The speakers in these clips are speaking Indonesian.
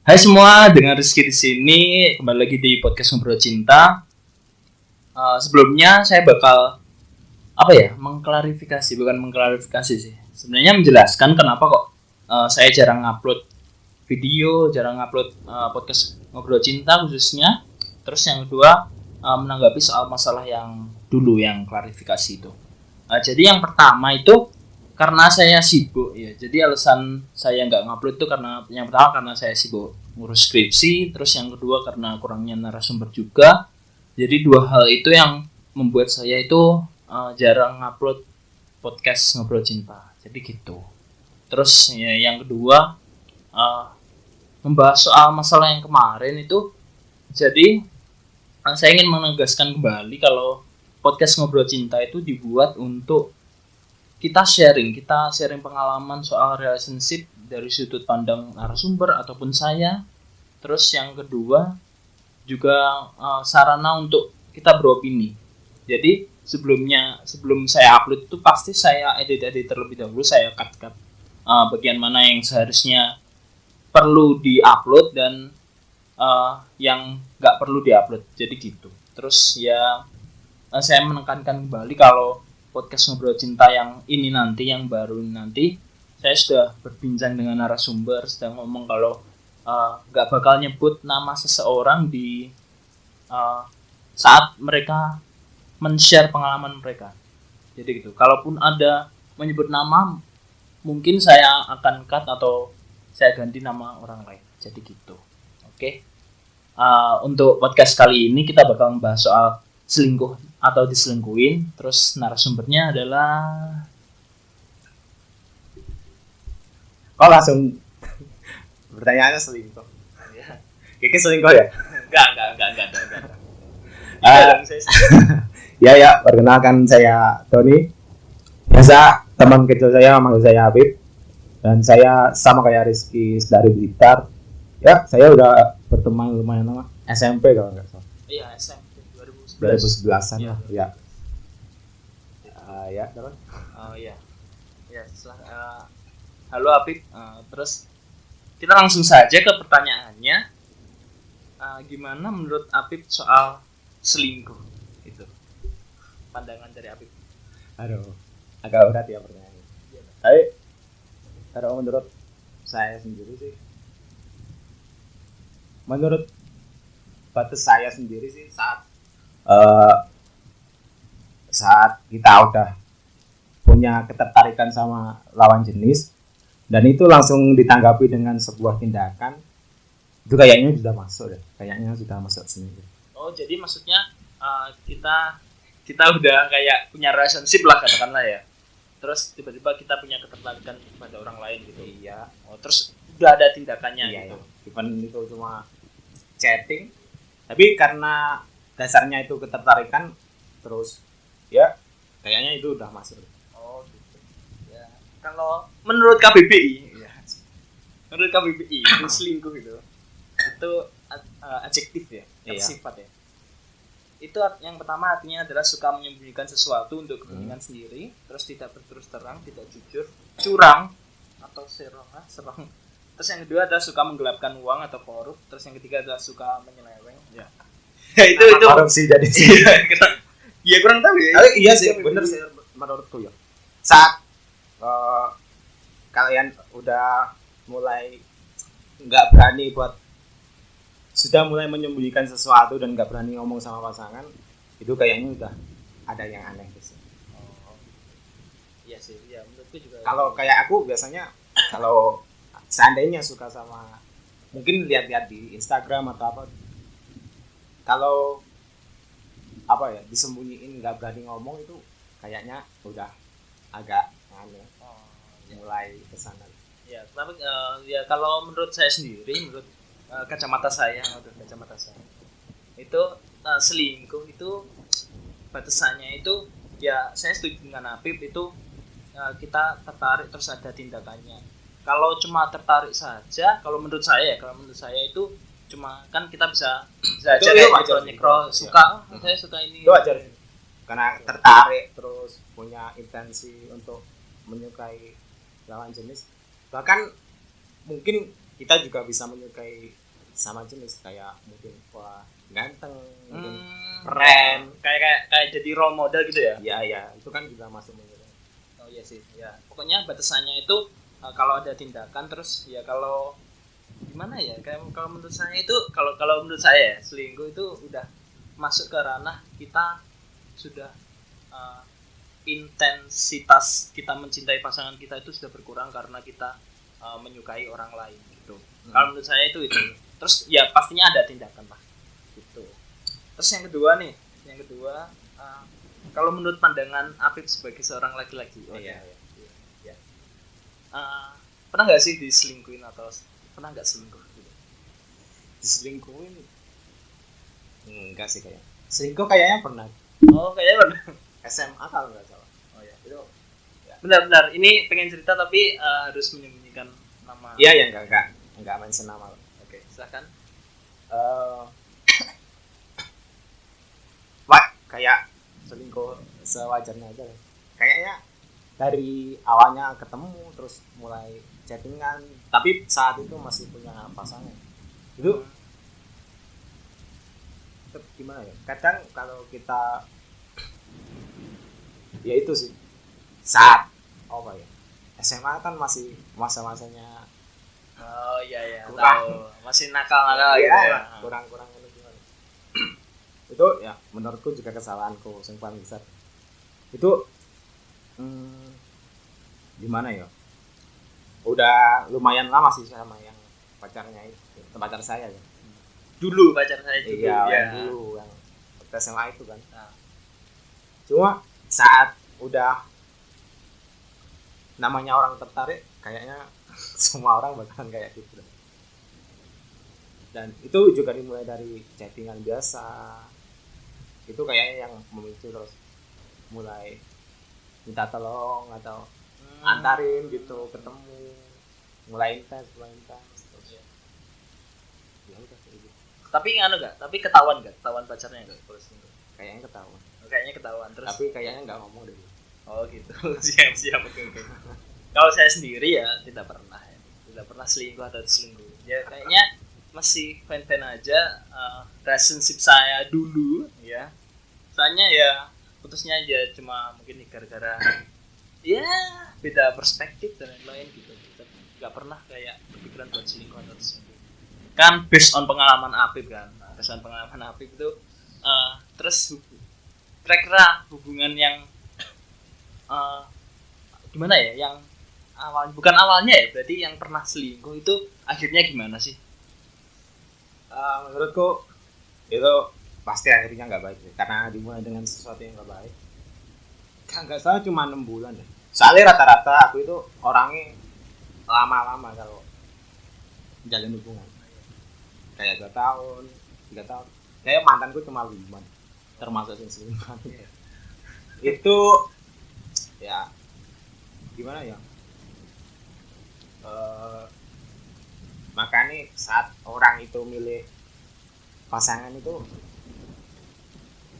Hai semua, dengan Rizky di sini kembali lagi di podcast Ngobrol Cinta. Sebelumnya saya bakal mengklarifikasi, bukan mengklarifikasi sih. Sebenarnya menjelaskan kenapa kok saya jarang upload video, jarang upload podcast Ngobrol Cinta khususnya. Terus yang kedua menanggapi soal masalah yang dulu yang klarifikasi itu. Jadi yang pertama itu karena saya sibuk ya. Jadi alasan saya nggak ngupload itu karena yang pertama karena saya sibuk ngurus skripsi, terus yang kedua karena kurangnya narasumber juga. Jadi dua hal itu yang membuat saya itu jarang ngupload podcast Ngobrol Cinta. Jadi gitu. Terus ya, yang kedua uh, membahas soal masalah yang kemarin itu. Jadi saya ingin menegaskan kembali kalau podcast Ngobrol Cinta itu dibuat untuk kita sharing pengalaman soal relationship dari sudut pandang narasumber ataupun saya. Terus yang kedua juga sarana untuk kita beropini. Jadi sebelum saya upload itu pasti saya edit terlebih dahulu, saya cut bagian mana yang seharusnya perlu diupload dan yang nggak perlu diupload. Jadi gitu. Terus ya saya menekankan kembali kalau podcast Ngobrol Cinta yang ini nanti, yang baru nanti, saya sudah berbincang dengan narasumber, sedang ngomong kalau nggak bakal nyebut nama seseorang di saat mereka men-share pengalaman mereka. Jadi gitu. Kalaupun ada menyebut nama, mungkin saya akan cut atau saya ganti nama orang lain. Jadi gitu. Oke. Untuk podcast kali ini kita bakal membahas soal selingkuh atau diselingkuhin. Terus narasumbernya adalah Kok langsung pertanyaannya selingkuh? Kiki selingkuh ya? enggak. Ya, perkenalkan saya Tony. Biasa teman kecil saya manggil saya Habib. Dan saya sama kayak Rizky dari Blitar. Ya, saya udah berteman lumayan lama. SMP kalau nggak salah. Iya, SMP 2011. 2011-an ya. lah, ya. Ya, terus? Oh iya. Ya, halo Apip. Terus kita langsung saja ke pertanyaannya. Gimana menurut Apip soal selingkuh itu? Pandangan dari Apip. Aduh, agak berat ya pertanyaannya. Tapi kalau menurut saya sendiri sih, menurut batas saya sendiri sih saat kita udah punya ketertarikan sama lawan jenis dan itu langsung ditanggapi dengan sebuah tindakan, itu kayaknya sudah masuk sendiri. Oh, jadi maksudnya kita udah kayak punya relationship lah katakanlah ya. Terus tiba-tiba kita punya ketertarikan pada orang lain gitu. Iya. Oh, terus udah ada tindakannya Iya, gitu. even itu cuma chatting, tapi karena dasarnya itu ketertarikan, terus ya kayaknya itu udah masuk. Oh, gitu. Ya. Kalau menurut KBBI, ya. Menurut KBBI itu selingkuh itu adjektif ya, Iya. sifat ya. Itu yang pertama artinya adalah suka menyembunyikan sesuatu untuk kepentingan sendiri, terus tidak berterus terang, tidak jujur, curang atau serong. Terus yang kedua adalah suka menggelapkan uang atau korup, terus yang ketiga adalah suka menyeleweng. Ya. itu korupsi jadi sih. Iya kurang tahu ya. Iya sih, bener sih menurutku ya. Saat kalian udah mulai nggak berani sudah mulai menyembunyikan sesuatu dan nggak berani ngomong sama pasangan, itu kayaknya udah ada yang aneh sih. Oh. Iya sih, ya menurutku juga. Kalau kayak aku biasanya kalau seandainya suka sama, mungkin lihat-lihat di Instagram atau apa, kalau apa ya disembunyiin nggak berani ngomong, itu kayaknya udah agak aneh. Mulai kesana. Ya, tapi ya kalau menurut saya sendiri, menurut kacamata saya itu selingkuh itu batasannya itu ya saya setuju dengan Apip itu kita tertarik terus ada tindakannya. Kalau cuma tertarik saja, kalau menurut saya itu cuma kan kita bisa aja kayak nyekro suka, saya suka ini. Itu wajar karena tertarik terus punya intensi untuk menyukai lawan jenis, bahkan mungkin kita juga bisa menyukai sama jenis, kayak mungkin wah ganteng, mungkin keren, kayak jadi role model gitu ya. ya itu kan juga masuk menyukai. Oh iya sih ya, pokoknya batasannya itu kalau ada tindakan, terus ya kalau gimana ya, kayak kalau menurut saya itu, kalau menurut saya ya, selingkuh itu udah masuk ke ranah kita sudah intensitas kita mencintai pasangan kita itu sudah berkurang karena kita menyukai orang lain gitu. Kalau menurut saya itu. Terus ya pastinya ada tindakan lah gitu. Terus yang kedua kalau menurut pandangan Apip sebagai seorang laki-laki, pernah nggak sih diselingkuhin atau pernah nggak selingkuh gitu? Diselingkuhin enggak sih, kayak selingkuh kayaknya pernah. Oh kayaknya pernah. SMA kalau nggak salah. Oh ya itu ya. Benar ini pengen cerita tapi harus menyembunyikan nama. Iya ya, enggak mention nama. Oke, silakan. Kayak selingkuh sewajarnya aja. Kayaknya dari awalnya ketemu terus mulai chattingan, tapi saat itu masih punya pasangan. Itu gimana ya? Kadang kalau kita ya itu sih saat apa ya? SMA kan masih masa-masanya tahu. Masih nakal gitu ya. Kurang ini gimana. Itu ya menurutku juga kesalahanku yang paling besar. Itu gimana ya? Udah lumayan lama sih sama yang pacarnya itu, pacar saya ya. Dulu pacar saya juga. Iya, dulu yang SMA itu kan. Nah. Cuma saat udah namanya orang tertarik, kayaknya semua orang bakalan kayak gitu. Dan itu juga dimulai dari chattingan biasa. Itu kayaknya yang memicu terus mulai minta tolong atau antarin gitu, ketemu, mulai intens terus ya udah kayak gitu. Tapi tapi ketahuan pacarnya nggak? Kayaknya ketahuan terus tapi kayaknya nggak ngomong deh. Oh gitu. siap oke. Kalau saya sendiri ya tidak pernah selingkuh atau selingkuh ya, kayaknya masih fan aja. Relationship saya dulu ya, soalnya ya putusnya aja cuma mungkin gara-gara ya beda perspektif dan lain-lain gitu. Nggak pernah kayak kepikiran buat selingkuh atau selingkuh kan, based on pengalaman Apip kan. Itu terus kira-kira hubungan yang gimana ya, yang awalnya ya, berarti yang pernah selingkuh itu akhirnya gimana sih? Menurutku itu pasti akhirnya nggak baik sih, karena dimulai dengan sesuatu yang nggak baik. Nggak salah cuma 6 bulan deh. Soalnya rata-rata aku itu orangnya lama-lama kalau jalin hubungan, kayak 2 tahun, 3 tahun. Kayak mantanku cuma 5, termasuk yang selingkuh. Itu ya gimana ya? Makanya saat orang itu milih pasangan itu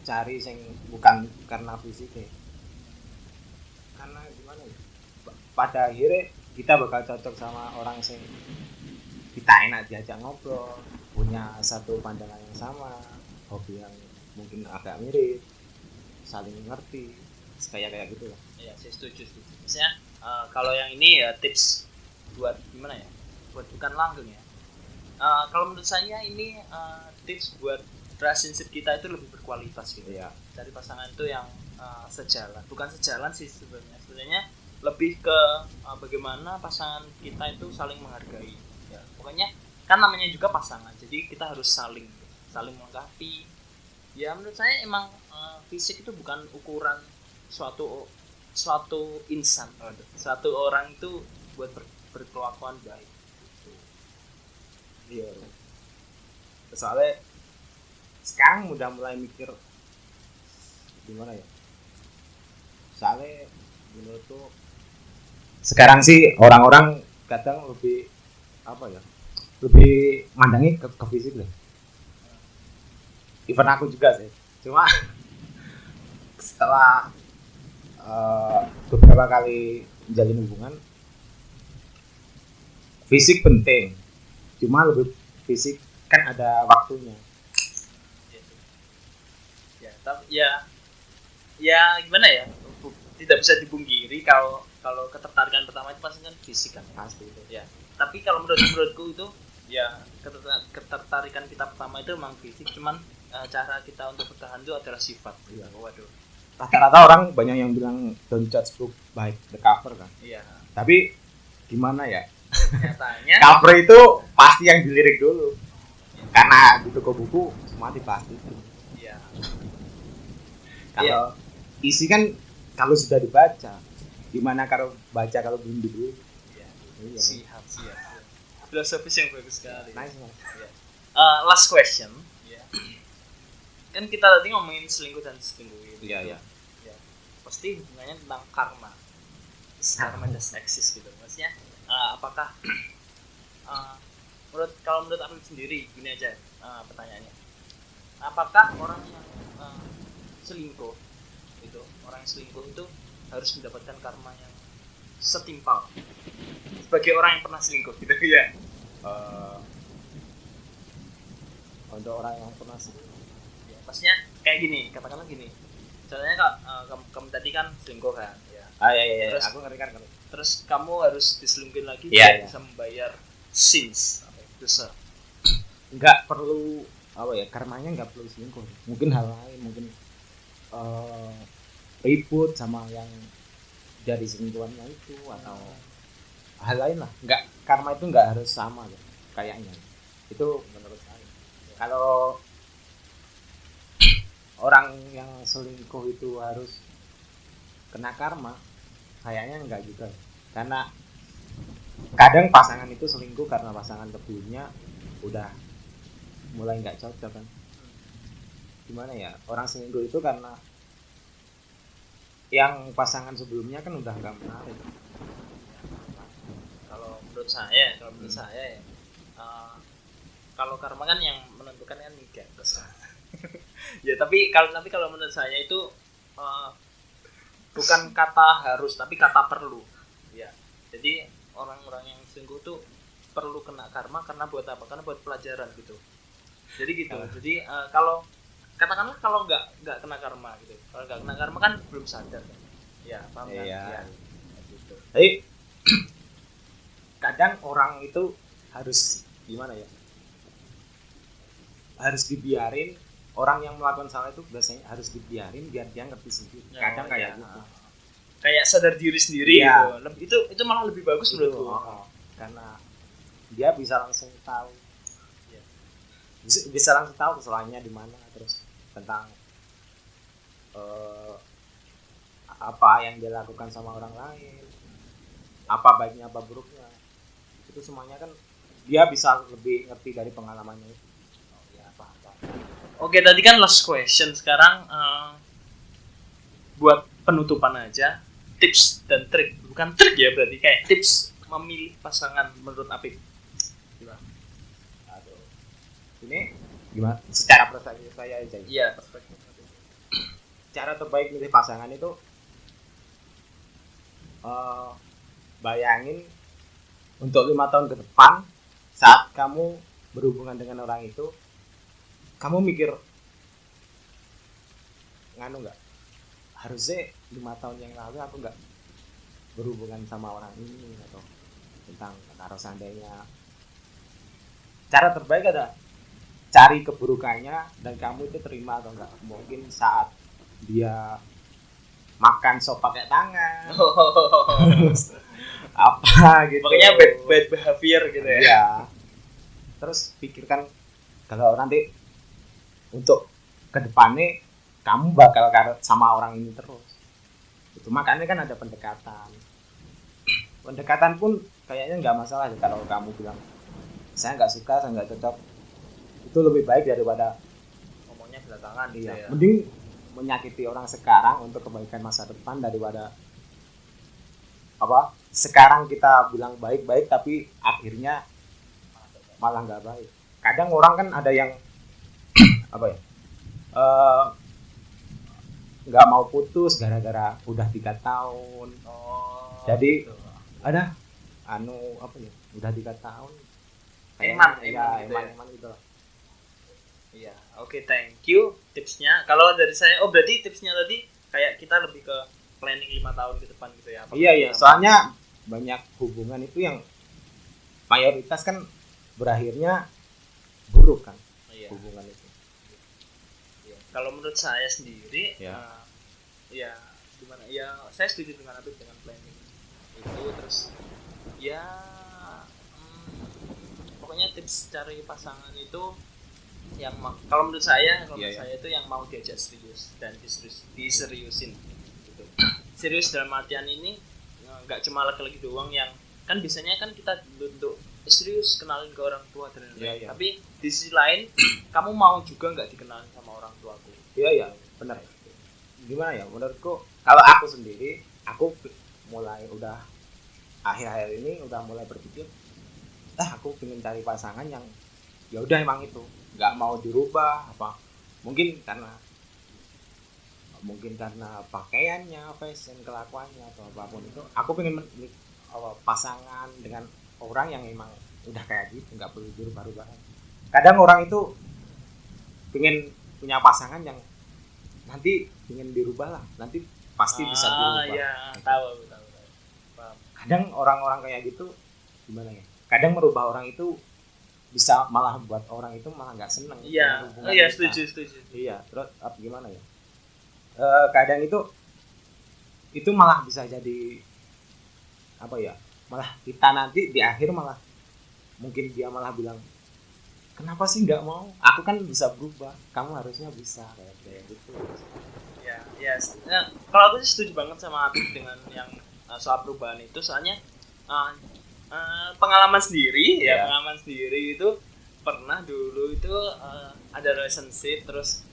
cari yang bukan karena fisik ya. Karena gimana ya? Pada akhirnya kita bakal cocok sama orang yang kita enak diajak ngobrol, punya satu pandangan yang sama, hobi yang mungkin agak mirip, saling ngerti, kayak gitu lah. Iya, saya setuju. Misalnya kalau yang ini ya tips buat gimana ya? Buat bukan langgeng ya. Kalau menurut saya ini tips buat relationship kita itu lebih berkualitas gitu ya. Cari pasangan itu yang sejalan, bukan sejalan sih sebenarnya lebih ke bagaimana pasangan kita itu saling menghargai ya. Pokoknya kan namanya juga pasangan, jadi kita harus saling melengkapi ya. Menurut saya emang fisik itu bukan ukuran suatu insan, suatu orang itu buat berkelakuan baik gitu. Iya, soalnya sekarang udah mulai mikir gimana ya, soalnya menurutku sekarang sih orang-orang kadang lebih apa ya, lebih mandangi ke fisik lah. Even aku juga sih, cuma setelah beberapa kali menjalin hubungan, fisik penting, cuma lebih fisik kan ada waktunya. Ya tapi ya gimana ya, tidak bisa dipungkiri kalau ketertarikan pertama itu pasti kan fisik kan Pasti itu. ya. Tapi kalau menurutku itu ya ketertarikan kita pertama itu memang fisik, cuman cara kita untuk bertahan itu adalah sifat. Iya. Waduh. Rata-rata orang banyak yang bilang don't judge book by the cover kan. Iya. Tapi gimana ya? Nyatanya Cover itu pasti yang dilirik dulu. Karena di toko buku semua diplastikin. iya. Kalau isi kan kalau sudah dibaca, gimana kalau baca kalau belum dibeli? Iya. Iya. Siap. Filosofis yang bagus sekali. Nice, man. Ya. Last question. Ya. Kan kita tadi ngomongin selingkuh dan selingkuh gitu. Iya. Ya. Pasti hubungannya tentang karma. Karma just exist gitu. Maksudnya apakah menurut aku sendiri gini aja pertanyaannya. Apakah orang yang selingkuh itu harus mendapatkan karma yang setimpal sebagai orang yang pernah selingkuh gitu ya? Untuk orang yang pernah Ya, maksudnya kayak gini, katakanlah gini. Misalnya kak, kamu tadi kan selingkuh kan, ya. iya. Terus- Aku ngerti kan. Terus kamu harus diselingkuhin lagi Iya, biar iya. bisa membayar sins dosa. Nggak perlu apa ya, karmanya nggak perlu selingkuh. Mungkin hal lain, mungkin ribut sama yang dari selingkuhannya itu atau hal lain lah. Nggak, karma itu nggak harus sama ya, kayaknya. Itu menurut saya. Kalau orang yang selingkuh itu harus kena karma, kayaknya enggak juga. Karena kadang pasangan itu selingkuh karena pasangan sebelumnya udah mulai nggak cocok kan. Gimana ya, orang selingkuh itu karena yang pasangan sebelumnya kan udah nggak menarik. Kalau menurut saya ya, kalau karma kan yang menentukan kan nikah terus. Ya tapi kalau menurut saya itu bukan kata harus tapi kata perlu. Ya. Jadi orang-orang yang selingkuh tuh perlu kena karma karena buat apa? Karena buat pelajaran gitu. Jadi gitu. Jadi kalau katakanlah kalau nggak kena karma gitu. Kalau nggak kena karma kan belum sadar kan. Ya, paham kan? Iya. Ya, gitu. Tapi kadang orang itu harus gimana ya? Harus dibiarin. Orang yang melakukan salah itu biasanya harus dibiarin biar dia ngerti sendiri. Kadang kayak gitu. Kayak sadar diri sendiri Iya. gitu. Itu malah lebih bagus menurutku. Karena dia bisa langsung tahu. Iya. Bisa langsung tahu kesalahannya di mana, terus tentang apa yang dia lakukan sama orang lain, apa baiknya apa buruknya, itu semuanya kan dia bisa lebih ngerti dari pengalamannya itu. Oke, tadi kan last question. Sekarang buat penutupan aja, tips dan trik. Bukan trik ya berarti, kayak tips memilih pasangan menurut Apik. Gimana? Aduh. Ini gimana? Secara perspektif saya aja. Iya, perspektif. Cara terbaik milih pasangan itu bayangin untuk 5 tahun ke depan saat kamu berhubungan dengan orang itu, kamu mikir nganu nggak, harusnya 5 tahun yang lalu aku nggak berhubungan sama orang ini, atau tentang kalau seandainya. Cara terbaik adalah cari keburukannya dan kamu itu terima atau enggak. Mungkin saat dia makan sop pakai tangan apa gitu, Makanya bad behavior gitu ya. ya. Terus pikirkan kalau nanti untuk kedepannya kamu bakal sama orang ini terus. Itu makanya kan ada pendekatan pun kayaknya nggak masalah ya. Kalau kamu bilang saya nggak suka, saya nggak cocok, itu lebih baik daripada Ngomongnya belakangan gitu iya, ya. mending menyakiti orang sekarang untuk kebaikan masa depan daripada apa sekarang kita bilang baik-baik tapi akhirnya malah nggak baik. Kadang orang kan ada yang apa ya, nggak mau putus gara-gara udah 3 tahun. Oh. Jadi gitu. ada apa ya, udah 3 tahun Eman ya gitu ya. eman gitu. Iya, oke, thank you tipsnya. Kalau dari saya, berarti tipsnya tadi kayak kita lebih ke planning 5 tahun ke depan gitu ya. Iya, soalnya banyak hubungan itu yang mayoritas kan berakhirnya buruk kan, Iya. hubungan itu. Iya. Kalau menurut saya sendiri, Ya. ya gimana? Ya saya setuju dengan itu, dengan planning itu. Terus ya pokoknya tips cari pasangan itu yang kalau menurut saya, Iya, saya itu yang mau diajak serius dan diseriusin gitu. Serius dalam artian ini nggak cuma laki-laki doang yang kan biasanya kan kita bentuk serius kenalin ke orang tua dan lain-lain. Iya. Tapi di sisi lain kamu mau juga nggak dikenalin sama orang tuaku. Iya, benar. Gimana ya, menurutku kalau aku sendiri, aku mulai udah akhir-akhir ini udah mulai berpikir, aku pengen cari pasangan yang ya udah emang itu, nggak mau dirubah apa. Mungkin karena pakaiannya, fashion, kelakuannya atau apapun itu, aku pengen pasangan dengan orang yang emang udah kayak gitu, nggak perlu dirubah-rubah. Kadang orang itu pengen punya pasangan yang nanti ingin dirubah lah, nanti pasti bisa dirubah. Iya, tahu. Paham. Kadang orang-orang kayak gitu gimana ya? Kadang merubah orang itu bisa malah buat orang itu malah nggak seneng. Iya, setuju. Iya, terus gimana ya? Kadang itu malah bisa jadi apa ya? Malah kita nanti di akhir malah mungkin dia malah bilang, kenapa sih nggak mau? Aku kan bisa berubah, kamu harusnya bisa kayak gitu. Ya. Kalau aku sih setuju banget sama Apip dengan yang soal perubahan itu, soalnya pengalaman sendiri itu pernah dulu itu ada relationship, terus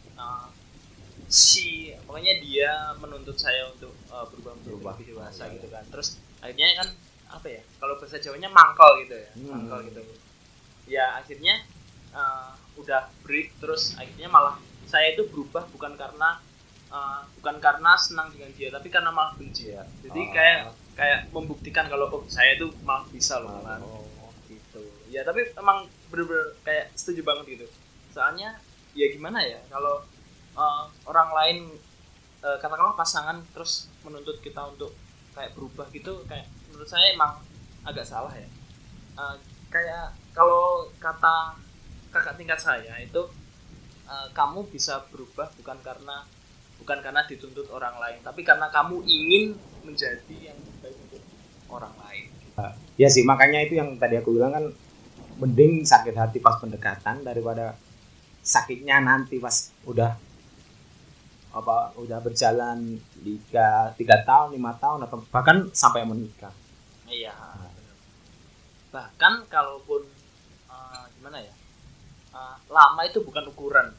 pokoknya dia menuntut saya untuk berubah menjadi lebih dewasa gitu kan. Terus akhirnya kan apa ya, kalau bahasa Jawanya mangkal gitu ya, mangkal gitu ya. Akhirnya udah break, terus akhirnya malah saya itu berubah bukan karena senang dengan dia, tapi karena malah benci ya. Jadi kayak membuktikan kalau saya itu malah bisa loh kan. Gitu ya. Tapi emang bener-bener kayak setuju banget gitu, soalnya ya gimana ya, kalau orang lain katakanlah pasangan terus menuntut kita untuk kayak berubah gitu, kayak menurut saya emang agak salah ya. Kayak kalau kata kakak tingkat saya itu, kamu bisa berubah bukan karena dituntut orang lain, tapi karena kamu ingin menjadi yang baik untuk orang lain. Ya sih, makanya itu yang tadi aku bilang kan, mending sakit hati pas pendekatan daripada sakitnya nanti pas udah berjalan 3 tahun, 5 tahun atau bahkan sampai menikah. Iya. Bahkan kalaupun gimana ya, lama itu bukan ukuran.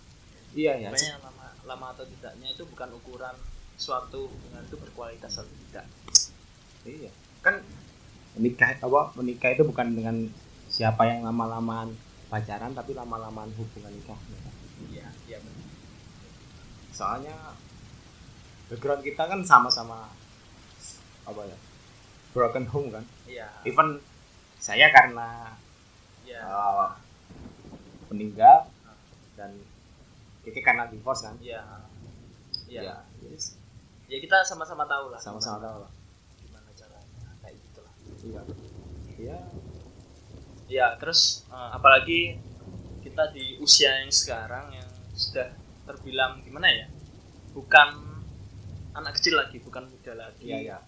Iya. Makanya lama atau tidaknya itu bukan ukuran suatu hubungan itu berkualitas atau tidak. Iya. Kan menikah itu bukan dengan siapa yang lama-lamaan pacaran, tapi lama-lamaan hubungan nikahnya. Iya benar. Soalnya background kita kan sama-sama broken home kan. Iya. Even saya karena meninggal dan Kiki karena divorce kan. Iya. Yes. Ya kita sama-sama tahu lah. Sama-sama tahu lah. Gimana caranya kayak gitulah. Iya. Ya, terus apalagi kita di usia yang sekarang yang sudah terbilang gimana ya? Bukan anak kecil lagi, bukan muda lagi. Iya.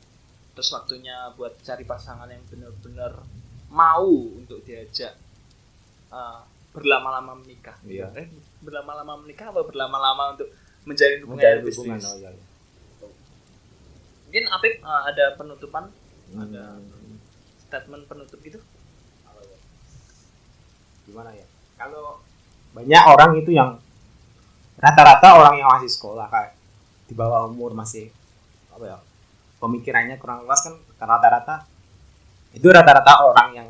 Terus waktunya buat cari pasangan yang benar-benar mau untuk diajak berlama-lama menikah. Iya. Berlama-lama menikah apa berlama-lama untuk menjalin hubungan bisnis? Iya. Mungkin Apip ada penutupan, ada statement penutup gitu? Gimana ya? Kalau banyak orang itu yang rata-rata orang yang masih sekolah kayak di bawah umur, masih pemikirannya kurang luas kan, rata-rata orang yang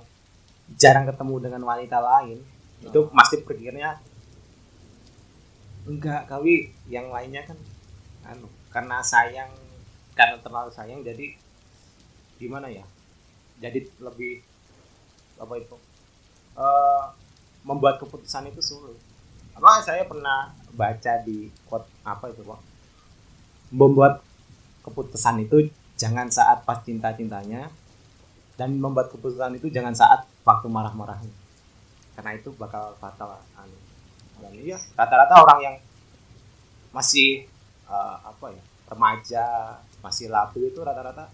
jarang ketemu dengan wanita lain. Itu pasti pikirnya enggak, kali yang lainnya kan karena terlalu sayang, jadi gimana ya, jadi lebih membuat keputusan itu sulit. Apa saya pernah baca di quote apa itu Pak, membuat keputusan itu jangan saat pas cinta-cintanya, dan membuat keputusan itu jangan saat waktu marah-marahnya, karena itu bakal fatal. Dan iya, rata-rata orang yang masih apa ya, remaja, masih labil itu rata-rata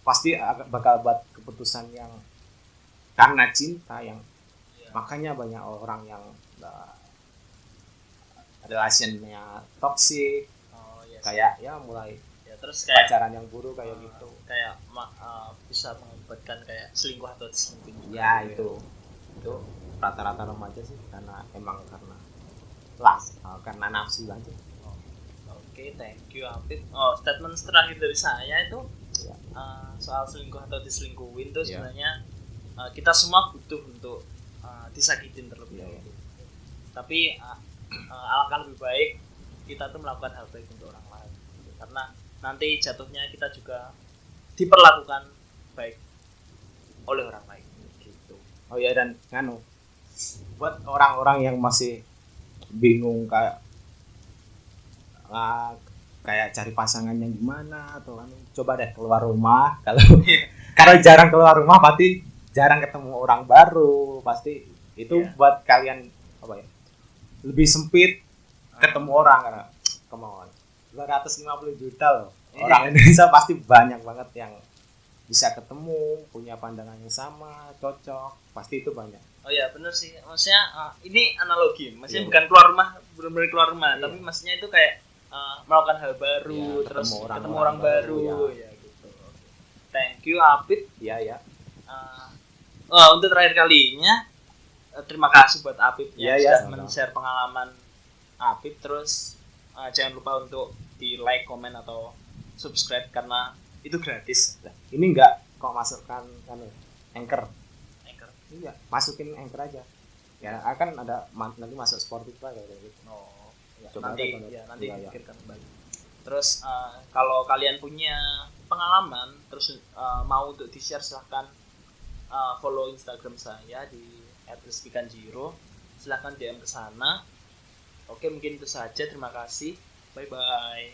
pasti bakal buat keputusan yang karena cinta, yang makanya banyak orang yang relationnya toksik, kayak ya mulai ya, terus kayak pacaran yang buruk kayak gitu. kayak bisa mengakibatkan kayak selingkuh atau selingkuh Ya itu rata-rata remaja sih, karena emang karena karena nafsu aja. Oke, thank you Apit. Statement terakhir dari saya itu Ya. Soal selingkuh atau diselingkuhin tuh Ya. sebenarnya kita semua butuh untuk disakitin terlebih Ya. dahulu. Tapi alangkah lebih baik kita tuh melakukan hal baik untuk orang lain, karena nanti jatuhnya kita juga diperlakukan baik oleh orang lain gitu. Oh ya, dan buat orang-orang yang masih bingung kayak cari pasangan yang gimana atau coba deh keluar rumah. Kalau jarang keluar rumah pasti jarang ketemu orang baru, pasti itu buat kalian apa ya, lebih sempit ketemu orang, karena kemauan 250 juta loh orang Indonesia, pasti banyak banget yang bisa ketemu, punya pandangan yang sama, cocok, pasti itu banyak. Oh ya benar sih, maksudnya ini analogi, maksudnya bukan keluar rumah, benar-benar keluar rumah, tapi maksudnya itu kayak melakukan hal baru, terus ketemu orang baru, ya gitu. Thank you Apit. Ya. Untuk terakhir kalinya, terima kasih buat Apit yang sudah men-share pengalaman Apit. Terus jangan lupa untuk di like, komen atau subscribe karena itu gratis. Ini enggak kok masukkan Anchor. Iya, masukin Anchor aja. Ya akan ada nanti masuk Spotify kayak gitu. Nanti pikirkan kembali. Terus kalau kalian punya pengalaman terus mau untuk di-share, silahkan follow Instagram saya di @rizkykanjiro. Silahkan DM ke sana. Oke, mungkin itu saja. Terima kasih. Bye bye.